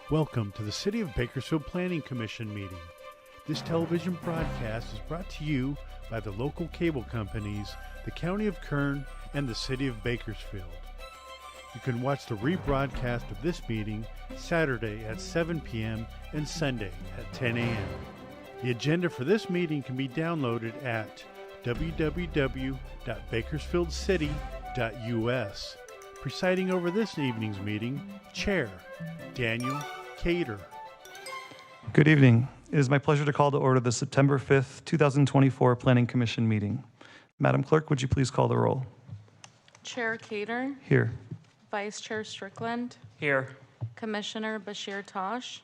Welcome to the City of Bakersfield Planning Commission meeting. This television broadcast is brought to you by the local cable companies, the County of Kern, and the City of Bakersfield. You can watch the rebroadcast of this meeting Saturday at 7 p.m. and Sunday at 10 a.m. The agenda for this meeting can be downloaded at www.bakersfieldcity.us. Presiding over this evening's meeting, Chair Daniel Cater. Good evening. It is my pleasure to call to order the September 5th, 2024 Planning Commission meeting. Madam Clerk, would you please call the roll? Chair Cater. Here. Vice Chair Strickland. Here. Commissioner Bashir Tosh.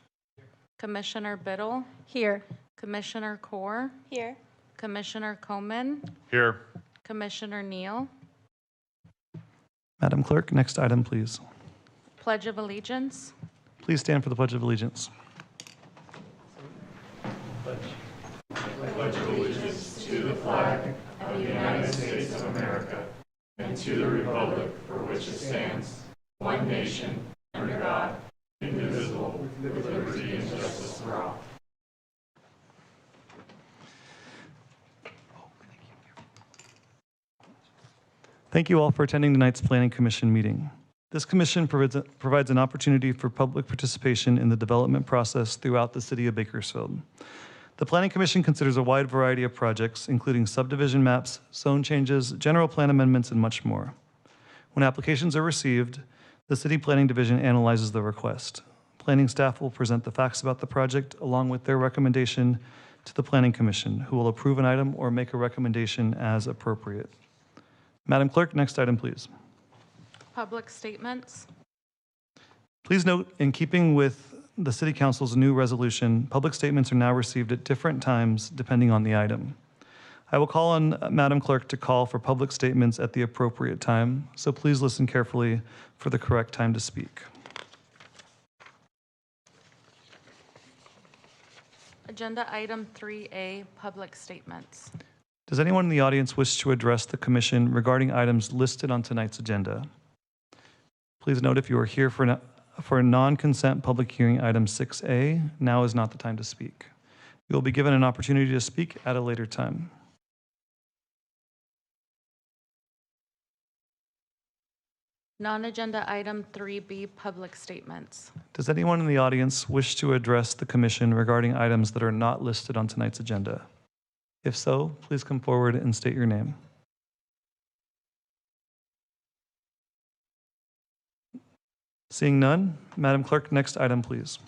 Commissioner Biddle. Here. Commissioner Kaur. Here. Commissioner Coman. Here. Commissioner Neal. Madam Clerk, next item, please. Pledge of Allegiance. Please stand for the Pledge of Allegiance. Pledge allegiance to the flag of the United States of America and to the republic for which it stands, one nation, under God, indivisible, with liberty and justice for all. Thank you all for attending tonight's Planning Commission meeting. This commission provides an opportunity for public participation in the development process throughout the City of Bakersfield. The Planning Commission considers a wide variety of projects, including subdivision maps, zone changes, general plan amendments, and much more. When applications are received, the City Planning Division analyzes the request. Planning staff will present the facts about the project along with their recommendation to the Planning Commission, who will approve an item or make a recommendation as appropriate. Madam Clerk, next item, please. Public statements. Please note, in keeping with the City Council's new resolution, public statements are now received at different times depending on the item. I will call on Madam Clerk to call for public statements at the appropriate time, so please listen carefully for the correct time to speak. Agenda item 3A, public statements. Does anyone in the audience wish to address the Commission regarding items listed on tonight's agenda? Please note, if you are here for a non-consent public hearing item 6A, now is not the time to speak. You will be given an opportunity to speak at a later time. Non-agenda item 3B, public statements. Does anyone in the audience wish to address the Commission regarding items that are not listed on tonight's agenda? If so, please come forward and state your name. Seeing none, Madam Clerk, next item, please.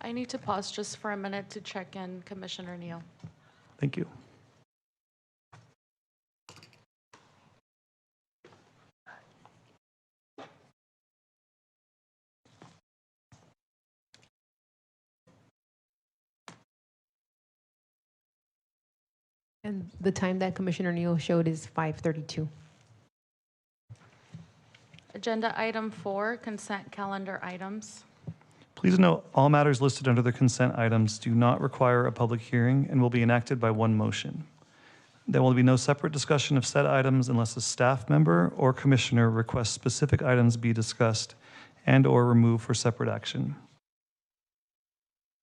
I need to pause just for a minute to check in Commissioner Neal. Thank you. And the time that Commissioner Neal showed is 5:32. Agenda item 4, consent calendar items. Please note, all matters listed under the consent items do not require a public hearing and will be enacted by one motion. There will be no separate discussion of said items unless a staff member or commissioner requests specific items be discussed and/or removed for separate action.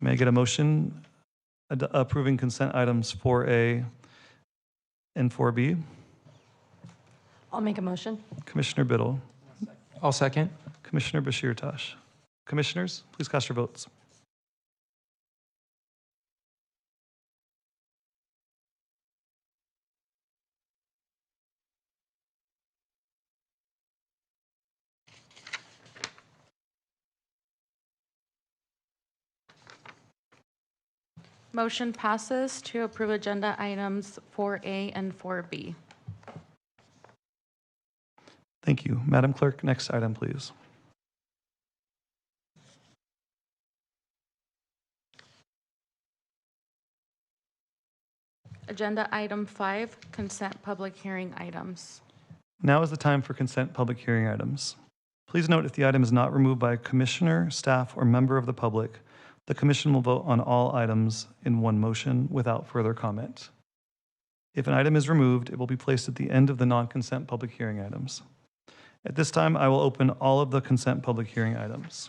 May I get a motion approving consent items 4A and 4B? I'll make a motion. Commissioner Biddle. I'll second. Commissioner Bashir Tosh. Commissioners, please cast your votes. Motion passes to approve agenda items 4A and 4B. Thank you. Madam Clerk, next item, please. Agenda item 5, consent public hearing items. Now is the time for consent public hearing items. Please note, if the item is not removed by a commissioner, staff, or member of the public, the commission will vote on all items in one motion without further comment. If an item is removed, it will be placed at the end of the non-consent public hearing items. At this time, I will open all of the consent public hearing items.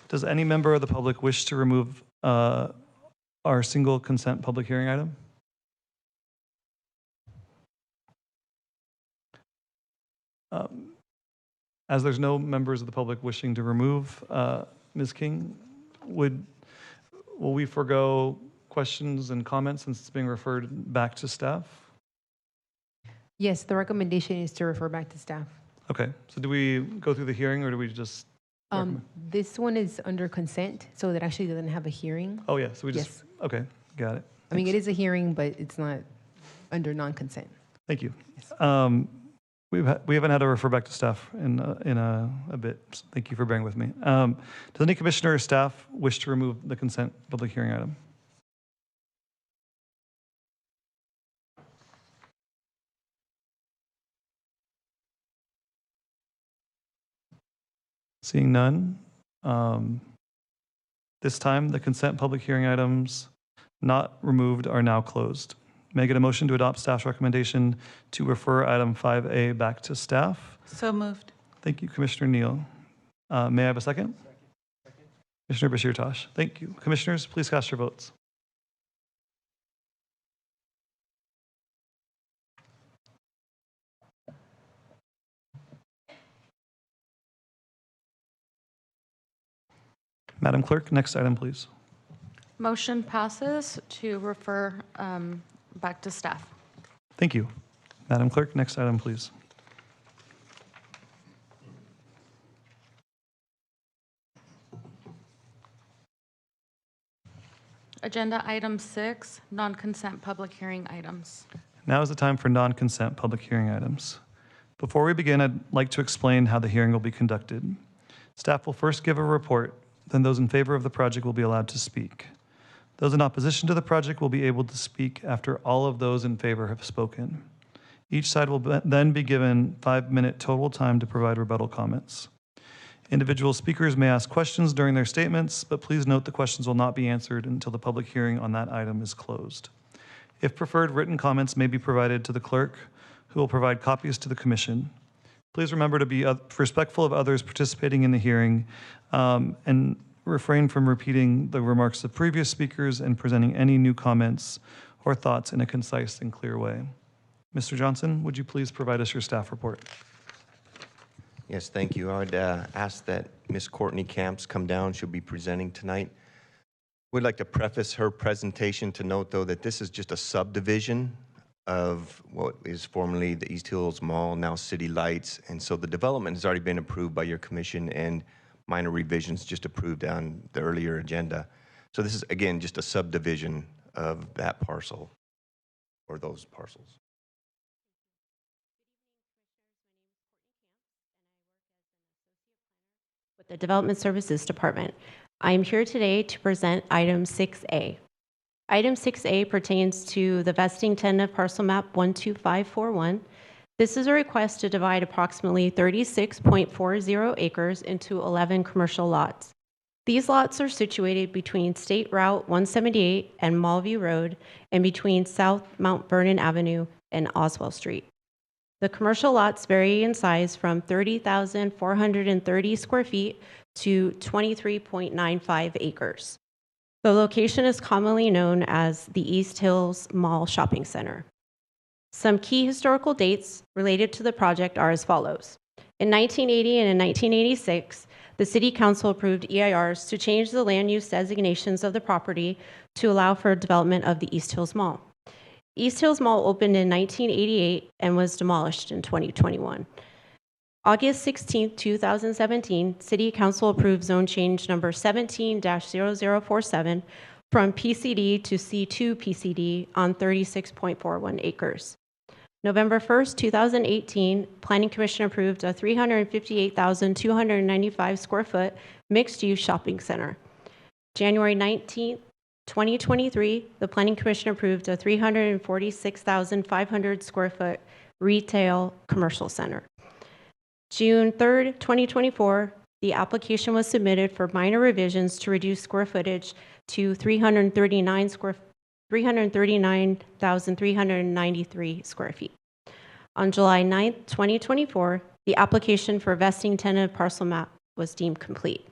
Does any member of the public wish to remove our single consent public hearing item? As there's no members of the public wishing to remove, Ms. King, will we forego questions and comments since it's being referred back to staff? Yes, the recommendation is to refer back to staff. Okay, so do we go through the hearing or do we just? This one is under consent, so it actually doesn't have a hearing. Oh, yeah, so we just, Yes. okay, got it. I mean, it is a hearing, but it's not under non-consent. Thank you. We haven't had to refer back to staff in a bit. So thank you for bearing with me. Does any commissioner or staff wish to remove the consent public hearing item? Seeing none, this time the consent public hearing items not removed are now closed. May I get a motion to adopt staff's recommendation to refer item 5A back to staff? So moved. Thank you, Commissioner Neal. May I have a second? Second. Commissioner Bashir Tosh. Thank you. Commissioners, please cast your votes. Madam Clerk, next item, please. Motion passes to refer back to staff. Thank you. Madam Clerk, next item, please. Agenda item 6, non-consent public hearing items. Now is the time for non-consent public hearing items. Before we begin, I'd like to explain how the hearing will be conducted. Staff will first give a report, then those in favor of the project will be allowed to speak. Those in opposition to the project will be able to speak after all of those in favor have spoken. Each side will then be given 5-minute total time to provide rebuttal comments. Individual speakers may ask questions during their statements, but please note the questions will not be answered until the public hearing on that item is closed. If preferred, written comments may be provided to the clerk, who will provide copies to the commission. Please remember to be respectful of others participating in the hearing and refrain from repeating the remarks of previous speakers and presenting any new comments or thoughts in a concise and clear way. Mr. Johnson, would you please provide us your staff report? Yes, thank you. I would ask that Ms. Courtney Camps come down. She'll be presenting tonight. We'd like to preface her presentation to note, though, that this is just a subdivision of what is formerly the East Hills Mall, now City Lights. And so the development has already been approved by your commission and minor revisions just approved on the earlier agenda. So this is, again, just a subdivision of that parcel or those parcels. With the Development Services Department. I am here today to present item 6A. Item 6A pertains to the vesting tentative parcel map 12541. This is a request to divide approximately 36.40 acres into 11 commercial lots. These lots are situated between State Route 178 and Mallview Road and between South Mount Vernon Avenue and Oswell Street. The commercial lots vary in size from 30,430 square feet to 23.95 acres. The location is commonly known as the East Hills Mall Shopping Center. Some key historical dates related to the project are as follows. In 1980 and in 1986, the City Council approved EIRs to change the land use designations of the property to allow for development of the East Hills Mall. East Hills Mall opened in 1988 and was demolished in 2021. August 16, 2017, City Council approved zone change number 17-0047 from PCD to C2 PCD on 36.41 acres. November 1st, 2018, Planning Commission approved a 358,295 square foot mixed-use shopping center. January 19th, 2023, the Planning Commission approved a 346,500 square foot retail commercial center. June 3rd, 2024, the application was submitted for minor revisions to reduce square footage to 339,393 square feet. On July 9, 2024, the application for vesting tentative parcel map was deemed complete.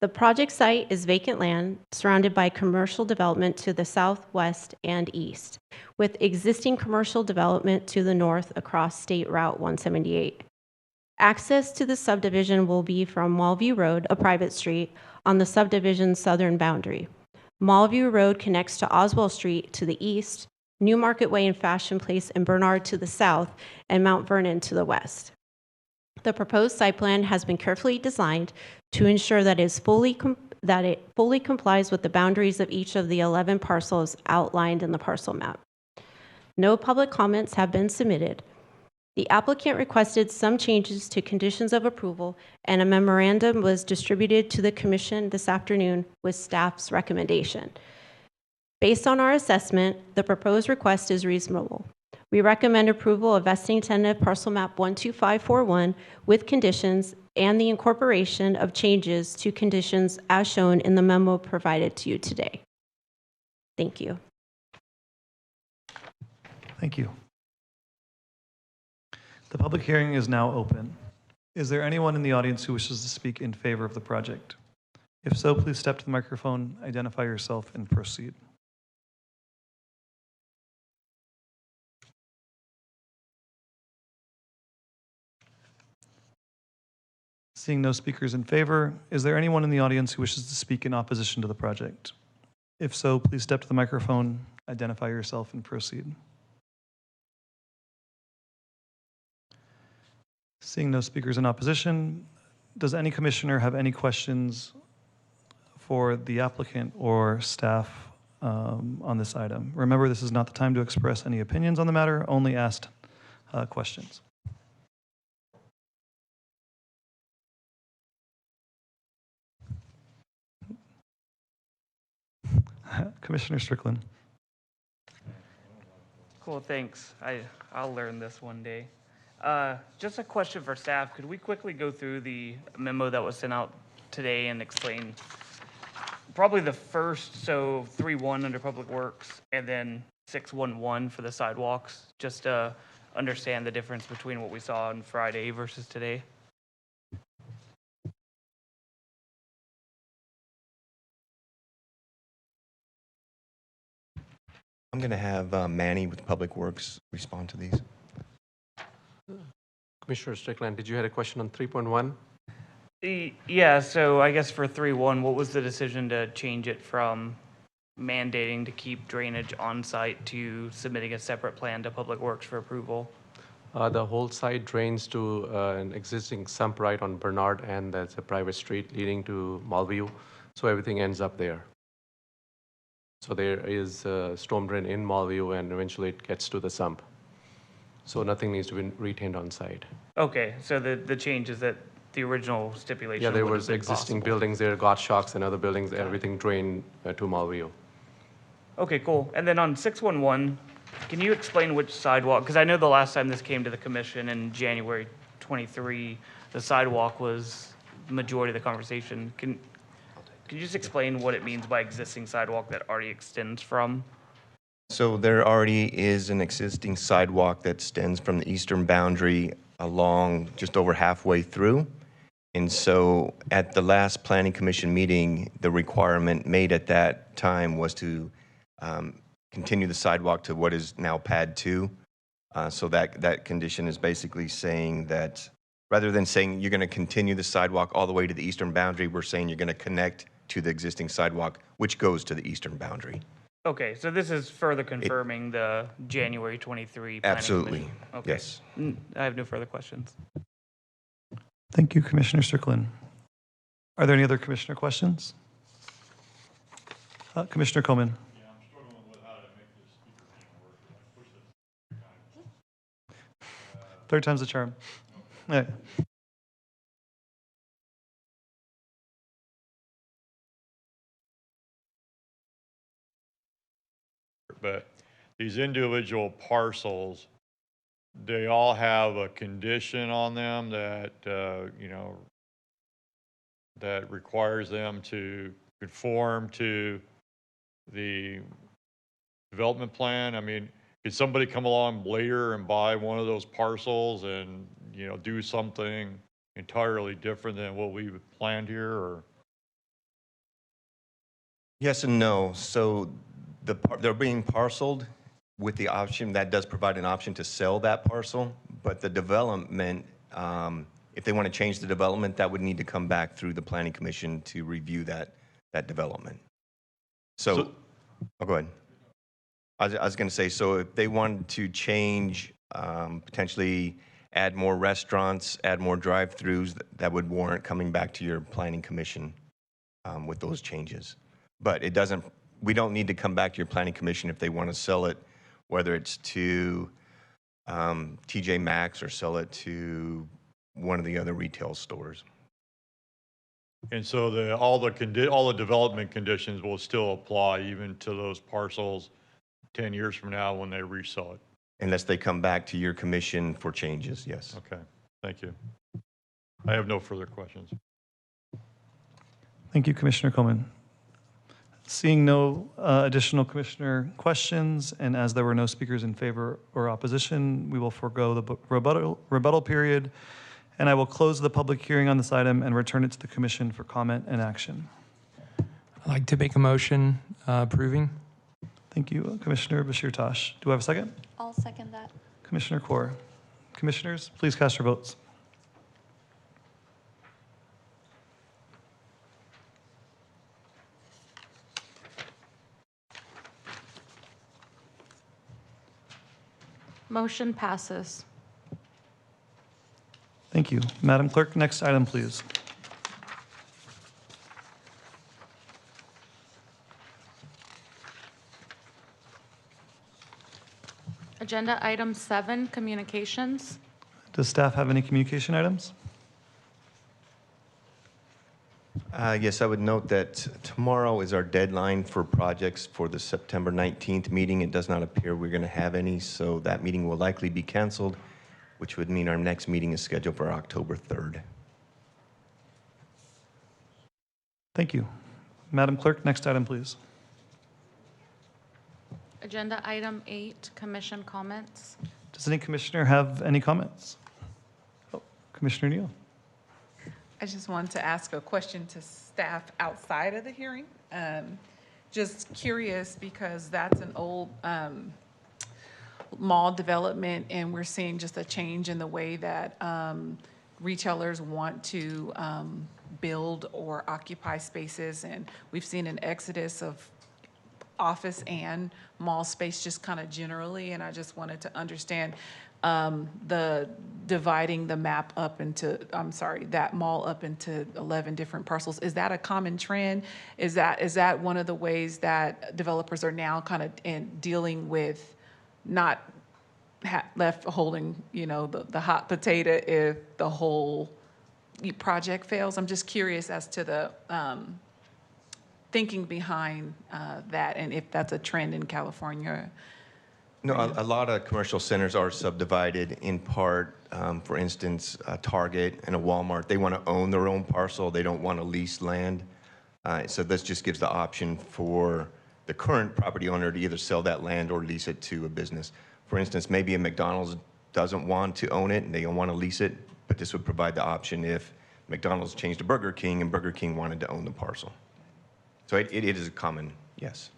The project site is vacant land surrounded by commercial development to the south, west, and east, with existing commercial development to the north across State Route 178. Access to the subdivision will be from Mallview Road, a private street, on the subdivision's southern boundary. Mallview Road connects to Oswald Street to the east, New Market Way and Fashion Place and Bernard to the south, and Mount Vernon to the west. The proposed site plan has been carefully designed to ensure that it fully complies with the boundaries of each of the 11 parcels outlined in the parcel map. No public comments have been submitted. The applicant requested some changes to conditions of approval, and a memorandum was distributed to the Commission this afternoon with staff's recommendation. Based on our assessment, the proposed request is reasonable. We recommend approval of vesting tentative parcel map 12541 with conditions and the incorporation of changes to conditions as shown in the memo provided to you today. Thank you. Thank you. The public hearing is now open. Is there anyone in the audience who wishes to speak in favor of the project? If so, please step to the microphone, identify yourself, and proceed. Seeing no speakers in favor, is there anyone in the audience who wishes to speak in opposition to the project? If so, please step to the microphone, identify yourself, and proceed. Seeing no speakers in opposition, does any commissioner have any questions for the applicant or staff on this item? Remember, this is not the time to express any opinions on the matter, only ask questions. Commissioner Strickland. Cool, thanks. I'll learn this one day. Just a question for staff. Could we quickly go through the memo that was sent out today and explain probably the first, so 3.1 under Public Works, and then 6.1.1 for the sidewalks, just to understand the difference between what we saw on Friday versus today? I'm going to have Manny with Public Works respond to these. Commissioner Strickland, did you have a question on 3.1? Yeah, so I guess for 3.1, what was the decision to change it from mandating to keep drainage on site to submitting a separate plan to Public Works for approval? The whole site drains to an existing sump right on Bernard, and that's a private street leading to Mallview, so everything ends up there. So there is a storm drain in Mallview, and eventually it gets to the sump. So nothing needs to be retained on site. Okay, so the change is that the original stipulation. Yeah, there would have was been existing possible. buildings there, got shocks and other buildings, everything drained to Mallview. Okay, cool. And then on 6.1.1, can you explain which sidewalk? Because I know the last time this came to the commission in January 23, the sidewalk was the majority of the conversation. Can you just explain what it means by existing sidewalk that already extends from? So there already is an existing sidewalk that extends from the eastern boundary along just over halfway through. And so at the last Planning Commission meeting, the requirement made at that time was to continue the sidewalk to what is now Pad 2. So that condition is basically saying that rather than saying you're going to continue the sidewalk all the way to the eastern boundary, we're saying you're going to connect to the existing sidewalk, which goes to the eastern boundary. Okay, so this is further confirming the January 23 Planning Absolutely, Commission. Okay. yes. I have no further questions. Thank you, Commissioner Strickland. Are there any other commissioner questions? Commissioner Coleman. Yeah, I'm struggling with how to make this speaker thing work. Third time's the charm. All right. But these individual parcels, they all have a condition on them that, that requires them to conform to the development plan. I mean, could somebody come along later and buy one of those parcels and, do something entirely different than what we planned here, or? Yes and no. So they're being parceled with the option, that does provide an option to sell that parcel, but the development, if they want to change the development, that would need to come back through the Planning Commission to review that development. So oh, go ahead. I was going to say, so if they wanted to change, potentially add more restaurants, add more drive-throughs, that would warrant coming back to your Planning Commission with those changes. But it doesn't, we don't need to come back to your Planning Commission if they want to sell it, whether it's to TJ Maxx or sell it to one of the other retail stores. And so all the development conditions will still apply even to those parcels 10 years from now when they resell it? Unless they come back to your commission for changes, yes. Okay, thank you. I have no further questions. Thank you, Commissioner Coleman. Seeing no additional commissioner questions, and as there were no speakers in favor or opposition, we will forego the rebuttal period, and I will close the public hearing on this item and return it to the commission for comment and action. I'd like to make a motion approving. Thank you, Commissioner Bashir Tosh. Do I have a second? I'll second that. Commissioner Kaur. Commissioners, please cast your votes. Motion passes. Thank you. Madam Clerk, next item, please. Agenda item 7, communications. Does staff have any communication items? Yes, I would note that tomorrow is our deadline for projects for the September 19th meeting. It does not appear we're going to have any, so that meeting will likely be canceled, which would mean our next meeting is scheduled for October 3rd. Thank you. Madam Clerk, next item, please. Agenda item 8, commission comments. Does any commissioner have any comments? Oh, Commissioner Neal. I just wanted to ask a question to staff outside of the hearing. Just curious, because that's an old mall development, and we're seeing just a change in the way that retailers want to build or occupy spaces, and we've seen an exodus of office and mall space just kind of generally, and I just wanted to understand the dividing the map up into, that mall up into 11 different parcels. Is that a common trend? Is that one of the ways that developers are now kind of dealing with not left holding, the hot potato if the whole project fails? I'm just curious as to the thinking behind that, and if that's a trend in California. No, a lot of commercial centers are subdivided in part. For instance, a Target and a Walmart, they want to own their own parcel. They don't want to lease land. So this just gives the option for the current property owner to either sell that land or lease it to a business. For instance, maybe a McDonald's doesn't want to own it and they don't want to lease it, but this would provide the option if McDonald's changed to Burger King and Burger King wanted to own the parcel. So it is a common, yes.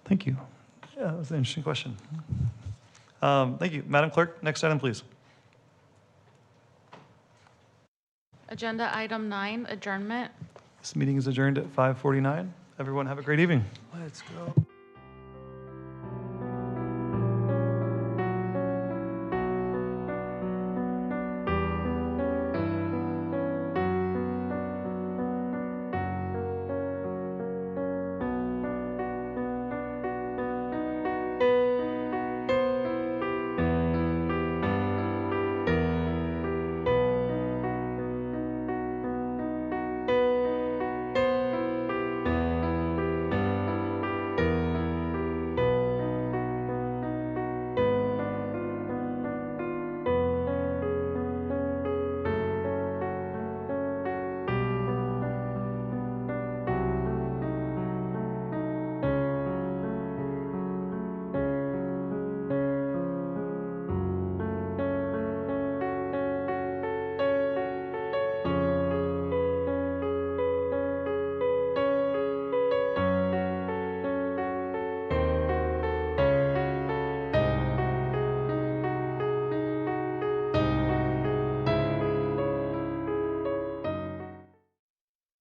Thank you. Yeah, that was an interesting question. Thank you. Madam Clerk, next item, please. Agenda item 9, adjournment. This meeting is adjourned at 5:49. Everyone have a great evening. Let's go.